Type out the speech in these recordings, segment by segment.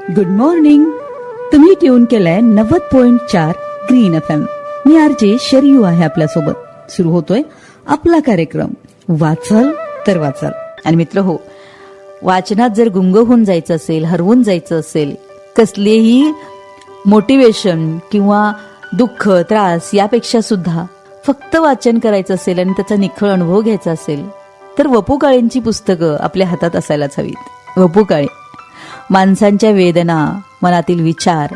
Good morning. तुम्ही tune केलाय 90.4 green FM. मी RJ Sharayu आहे आपल्यासोबत. सुरू होतोय आपला कार्यक्रम वाचल तर वाचल. आणि मित्र हो, वाचनात जर गुंग होऊन जायचं असेल, हरवून जायचं असेल, कसलेही मोटिवेशन किंवा दुःख त्रास यापेक्षा सुद्धा फक्त वाचन करायचं असेल आणि त्याचा निखळ अनुभव घ्यायचा असेल तर वपू काळेंची पुस्तकं आपल्या हातात असायलाच हवीत. वपू काळे माणसांच्या वेदना, मनातील विचार,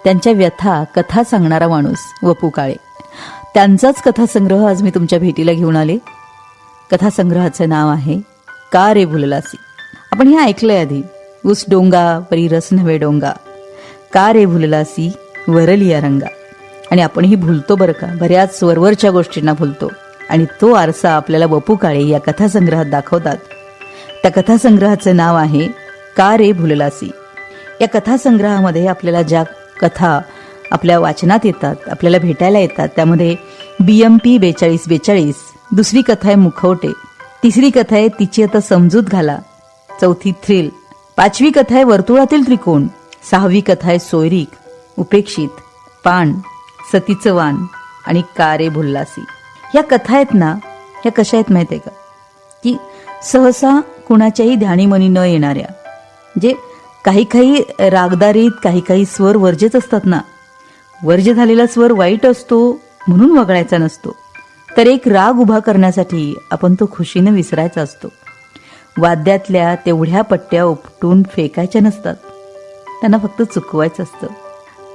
त्यांच्या व्यथा, कथा सांगणारा माणूस वपू काळे. त्यांचाच कथासंग्रह आज मी तुमच्या भेटीला घेऊन आले. कथासंग्रहाचं नाव आहे का रे भुललासी. आपण हे ऐकलंय आधी. ऊस डोंगा परी रस नव्हे डोंगा, का रे भुललासी वरलिया रंगा. आणि आपणही भुलतो बरं का, बऱ्याच वरवरच्या गोष्टींना भुलतो. आणि तो आरसा आपल्याला वपू काळे या कथासंग्रहात दाखवतात. त्या कथासंग्रहाचं नाव आहे का रे भुललासी. या कथासंग्रहामध्ये आपल्याला ज्या कथा आपल्या वाचनात येतात, आपल्याला भेटायला येतात, त्यामध्ये BMP 4242, दुसरी कथा आहे मुखवटे, तिसरी कथा आहे तिची आता समजूत घाला, चौथी थ्रिल, पाचवी कथा आहे वर्तुळातील त्रिकोण, सहावी कथा आहे सोयरीक, उपेक्षित, पान, सतीचं वान आणि का रे भुललासी. या कथा आहेत ना, ह्या कशा आहेत माहिती आहे का, की सहसा कुणाच्याही ध्यानीमनी न येणाऱ्या, जे काही काही रागदारीत काही काही स्वर वर्जेच असतात ना. वर्ज्य झालेला स्वर वाईट असतो म्हणून वगळायचा नसतो, तर एक राग उभा करण्यासाठी आपण तो खुशीने विसरायचा असतो. वाद्यातल्या तेवढ्या पट्ट्या उपटून फेकायच्या नसतात, त्यांना फक्त चुकवायचं असतं.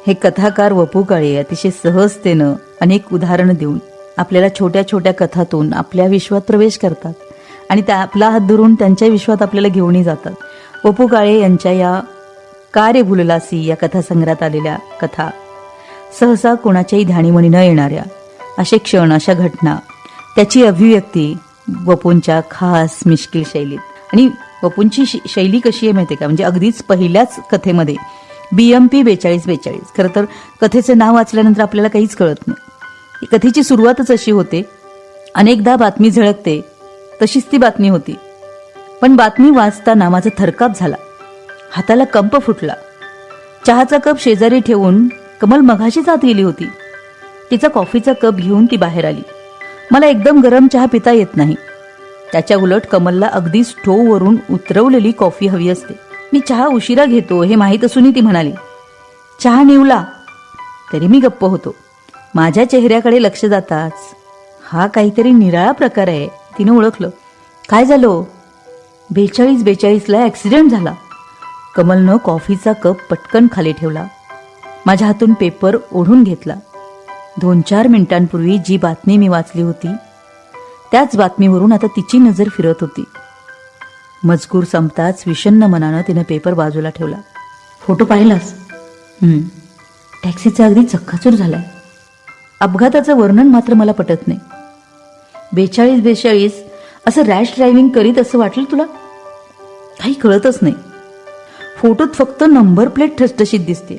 हे कथाकार वपू काळे अतिशय सहजतेनं अनेक उदाहरणं देऊन आपल्याला छोट्या छोट्या कथातून आपल्या विश्वात प्रवेश करतात आणि त्या आपला हात धरून त्यांच्या विश्वात आपल्याला घेऊनही जातात. वपू काळे यांच्या या का रे भुललासी या कथासंग्रहात आलेल्या कथा सहसा कोणाच्याही ध्यानीमनी न येणाऱ्या असे क्षण, अशा घटना, त्याची अभिव्यक्ती वपूंच्या खास मिश्किल शैलीत. आणि वपूंची शैली कशी आहे माहिती आहे का, म्हणजे अगदीच पहिल्याच कथेमध्ये BMP 4242, खरं तर कथेचं नाव वाचल्यानंतर आपल्याला काहीच कळत नाही. कथेची सुरुवातच अशी होते, अनेकदा बातमी झळकते, तशीच ती बातमी होती. पण बातमी वाचताना माझा थरकाप झाला, हाताला कंप फुटला. चहाचा कप शेजारी ठेवून कमल मघाशीच आत गेली होती. तिचा कॉफीचा कप घेऊन ती बाहेर आली. मला एकदम गरम चहा पिता येत नाही. त्याच्या उलट कमलला अगदी स्टोववरून उतरवलेली कॉफी हवी असते. मी चहा उशिरा घेतो हे माहीत असूनही ती म्हणाली. चहा निवला. तरी मी गप्प होतो. माझ्या चेहऱ्याकडे लक्ष जाताच हा काहीतरी निराळा प्रकार आहे तिने ओळखलं. काय झालं? 4242ला ऍक्सिडेंट झाला. कमलनं कॉफीचा कप पटकन खाली ठेवला. माझ्या हातून पेपर ओढून घेतला. 2-4 मिनिटांपूर्वी जी बातमी मी वाचली होती त्याच बातमीवरून आता तिची नजर फिरत होती. मजकूर संपताच विषण्ण मनानं तिनं पेपर बाजूला ठेवला. फोटो पाहिलास? टॅक्सीचा अगदी चक्काचूर झालाय. अपघाताचं वर्णन मात्र मला पटत नाही. 4242 असं रॅश ड्रायव्हिंग करीत असं वाटलं तुला? काही कळतच नाही. फोटोत फक्त नंबर प्लेट ठसठशीत दिसते,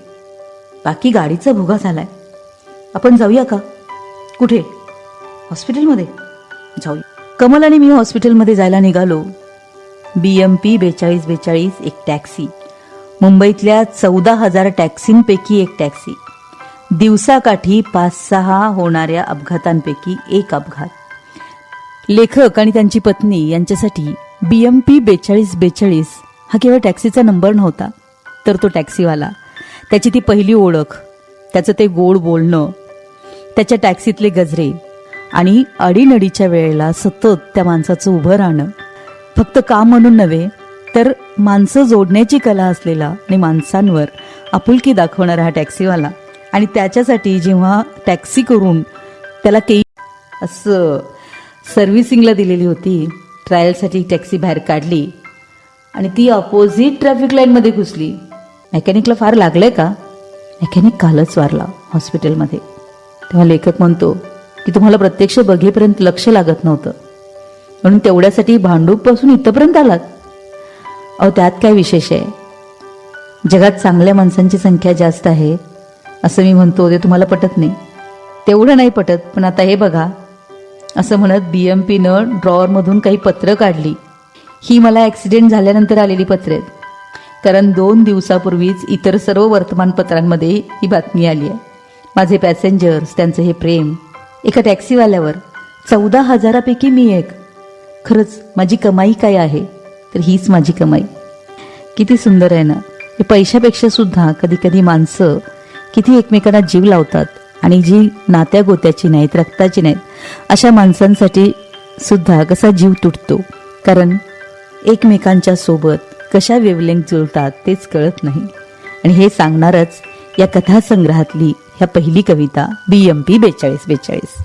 बाकी गाडीचा भुगा झालाय. आपण जाऊया का? कुठे? हॉस्पिटलमध्ये जाऊया. कमल आणि मी हॉस्पिटलमध्ये जायला निघालो. BMP 4242 एक टॅक्सी, मुंबईतल्या 14,000 टॅक्सींपैकी एक टॅक्सी, दिवसाकाठी 5-6 होणाऱ्या अपघातांपैकी एक अपघात. लेखक आणि त्यांची पत्नी यांच्यासाठी BMP 4242 हा केवळ टॅक्सीचा नंबर नव्हता, तर तो टॅक्सीवाला, त्याची ती पहिली ओळख, त्याचं ते गोड बोलणं, त्याच्या टॅक्सीतले गजरे आणि अडीनडीच्या वेळेला सतत त्या माणसाचं उभं राहणं. फक्त काम म्हणून नव्हे, तर माणसं जोडण्याची कला असलेला आणि माणसांवर आपुलकी दाखवणारा हा टॅक्सीवाला. आणि त्याच्यासाठी जेव्हा टॅक्सी करून त्याला असं सर्व्हिसिंगला दिलेली होती, ट्रायलसाठी टॅक्सी बाहेर काढली आणि ती अपोजिट ट्रॅफिक लाईनमध्ये घुसली. मेकॅनिकला फार लागलंय का? मेकॅनिक कालच वारला हॉस्पिटलमध्ये. तेव्हा लेखक म्हणतो की तुम्हाला प्रत्यक्ष बघेपर्यंत लक्ष लागत नव्हतं, म्हणून तेवढ्यासाठी भांडूपपासून इथपर्यंत आलात. अहो, त्यात काय विशेष आहे? जगात चांगल्या माणसांची संख्या जास्त आहे असं मी म्हणतो, ते तुम्हाला पटत नाही. तेवढं नाही पटत, पण आता हे बघा, असं म्हणत BMPनं ड्रॉवरमधून काही पत्र काढली. ही मला ॲक्सिडेंट झाल्यानंतर आलेली पत्रे आहेत. कारण 2 दिवसापूर्वीच इतर सर्व वर्तमानपत्रांमध्ये ही बातमी आली आहे. माझे पॅसेंजर्स, त्यांचं हे प्रेम, एका टॅक्सीवाल्यावर 14,000पैकी मी एक. खरंच माझी कमाई काय आहे, तर हीच माझी कमाई. किती सुंदर आहे ना. हे पैशापेक्षा सुद्धा कधी कधी माणसं किती एकमेकांना जीव लावतात, आणि जी नात्या गोत्याची नाहीत, रक्ताची नाहीत, अशा माणसांसाठी सुद्धा कसा जीव तुटतो. कारण एकमेकांच्या सोबत कशा वेवलेंथ जुळतात तेच कळत नाही. आणि हे सांगणारच या कथासंग्रहातली ह्या पहिली कविता BMP 4242.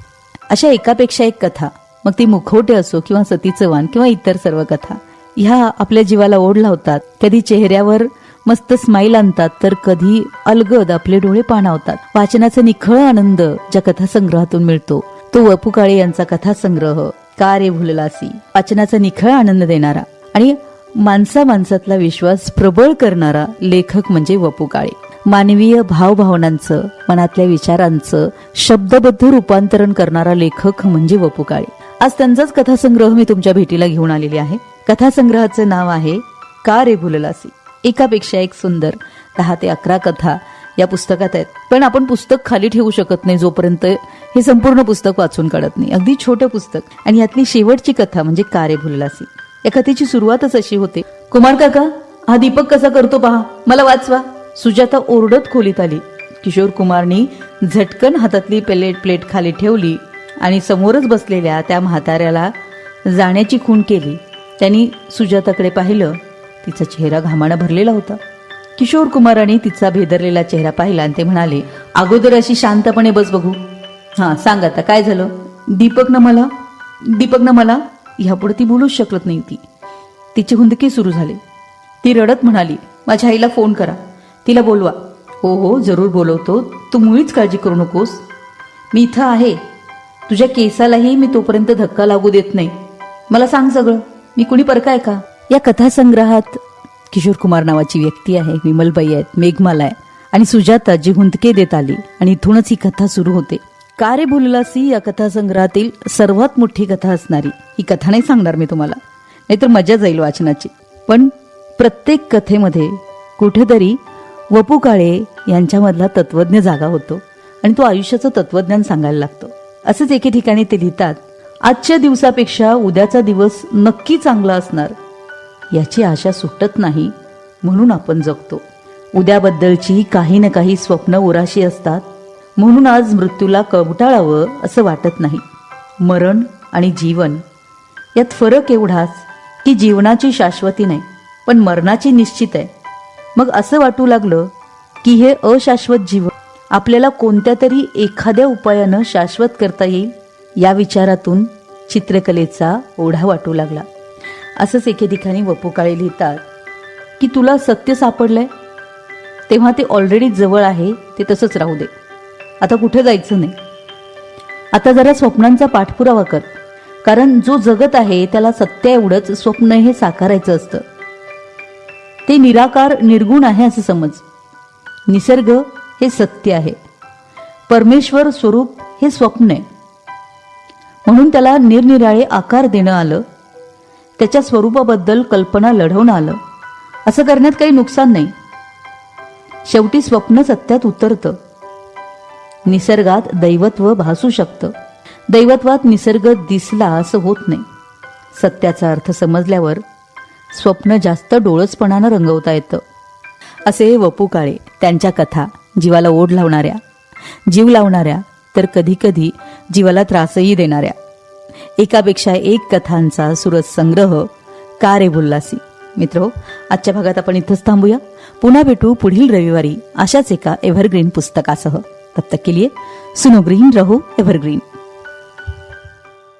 अशा एकापेक्षा एक कथा, मग ती मुखवटे असो किंवा सतीचं वाण किंवा इतर सर्व कथा, ह्या आपल्या जीवाला ओढ लावतात. कधी चेहऱ्यावर मस्त स्माईल आणतात, तर कधी अलगद आपले डोळे पाणावतात. वाचनाचा निखळ आनंद ज्या कथासंग्रहातून मिळतो तो वपू काळे यांचा कथासंग्रह का रे भुललासी. वाचनाचा निखळ आनंद देणारा आणि माणसातला विश्वास प्रबळ करणारा लेखक म्हणजे वपू काळे. मानवीय भावभावनांचं, मनातल्या विचारांचं शब्दबद्ध रूपांतरण करणारा लेखक म्हणजे वपू काळे. आज त्यांचाच कथासंग्रह मी तुमच्या भेटीला घेऊन आलेली आहे. कथासंग्रहाचं नाव आहे का रे भुललासी. एकापेक्षा एक सुंदर 10 ते 11 कथा या पुस्तकात आहेत. पण आपण पुस्तक खाली ठेवू शकत नाही जोपर्यंत हे संपूर्ण पुस्तक वाचून काढत नाही. अगदी छोटं पुस्तक, आणि यातली शेवटची कथा म्हणजे का रे भुललासी. या कथेची सुरुवातच अशी होते, कुमार काका हा दीपक कसा करतो पहा, मला वाचवा. सुजाता ओरडत खोलीत आली. किशोर कुमारनी झटकन हातातली प्लेट खाली ठेवली आणि समोरच बसलेल्या त्या म्हाताऱ्याला जाण्याची खूण केली. त्यांनी सुजाताकडे पाहिलं. तिचा चेहरा घामानं भरलेला होता. किशोर कुमाराने तिचा भेदरलेला चेहरा पाहिला आणि ते म्हणाले, अगोदर अशी शांतपणे बस बघू. हां सांग आता काय झालं. दीपकनं मला ह्यापुढे ती बोलूच शकत नाही. तिचे हुंदके सुरू झाले. ती रडत म्हणाली, माझ्या आईला फोन करा, तिला बोलवा. हो जरूर बोलवतो, तू मुळीच काळजी करू नकोस, मी इथं आहे. तुझ्या केसालाही मी तोपर्यंत धक्का लागू देत नाही. मला सांग सगळं, मी कुणी परकाय का. या कथासंग्रहात किशोर कुमार नावाची व्यक्ती आहे, विमलबाई आहेत, मेघमाला आहे आणि सुजाता जी हुंदके देत आली, आणि इथूनच ही कथा सुरू होते. का रे भुललासी या कथासंग्रहातील सर्वात मोठी कथा असणारी ही कथा नाही सांगणार मी तुम्हाला, नाहीतर मजा जाईल वाचनाची. पण प्रत्येक कथेमध्ये कुठेतरी वपू काळे यांच्यामधला तत्वज्ञ जागा होतो आणि तो आयुष्याचं तत्वज्ञान सांगायला लागतो. असंच एके ठिकाणी ते लिहितात, आजच्या दिवसापेक्षा उद्याचा दिवस नक्की चांगला असणार याची आशा सुटत नाही, म्हणून आपण जगतो. उद्याबद्दलची काही ना काही स्वप्न उराशी असतात, म्हणून आज मृत्यूला कवटाळावं असं वाटत नाही. मरण आणि जीवन यात फरक एवढाच की जीवनाची शाश्वती नाही, पण मरणाची निश्चित आहे. मग असं वाटू लागलं की हे अशाश्वत जीवन आपल्याला कोणत्या तरी एखाद्या उपायानं शाश्वत करता येईल. या विचारातून चित्रकलेचा ओढा वाटू लागला. असंच एके ठिकाणी वपू काळे लिहितात की तुला सत्य सापडलंय तेव्हा ते ऑलरेडी जवळ आहे, ते तसंच राहू दे, आता कुठे जायचं नाही. आता जरा स्वप्नांचा पाठपुरावा कर, कारण जो जगत आहे त्याला सत्य एवढंच स्वप्न हे साकारायचं असतं. ते निराकार निर्गुण आहे असं समज. निसर्ग हे सत्य आहे, परमेश्वर स्वरूप हे स्वप्न आहे, म्हणून त्याला निरनिराळे आकार देणं आलं, त्याच्या स्वरूपाबद्दल कल्पना लढवणं आलं. असं करण्यात काही नुकसान नाही. शेवटी स्वप्न सत्यात उतरतं. निसर्गात दैवत्व भासू शकतं, दैवत्वात निसर्ग दिसला असं होत नाही. सत्याचा अर्थ समजल्यावर स्वप्न जास्त डोळसपणानं रंगवता येतं. असे वपू काळे त्यांच्या कथा जीवाला ओढ लावणाऱ्या, जीव लावणाऱ्या, तर कधी कधी जीवाला त्रासही देणाऱ्या एकापेक्षा एक कथांचा सुरस संग्रह का रे भुललासी. मित्र, आजच्या भागात आपण इथंच थांबूया. पुन्हा भेटू पुढील रविवारी अशाच एका एव्हरग्रीन पुस्तकासह. तब तक के लिए सुनो ग्रीन, रहो एव्हरग्रीन.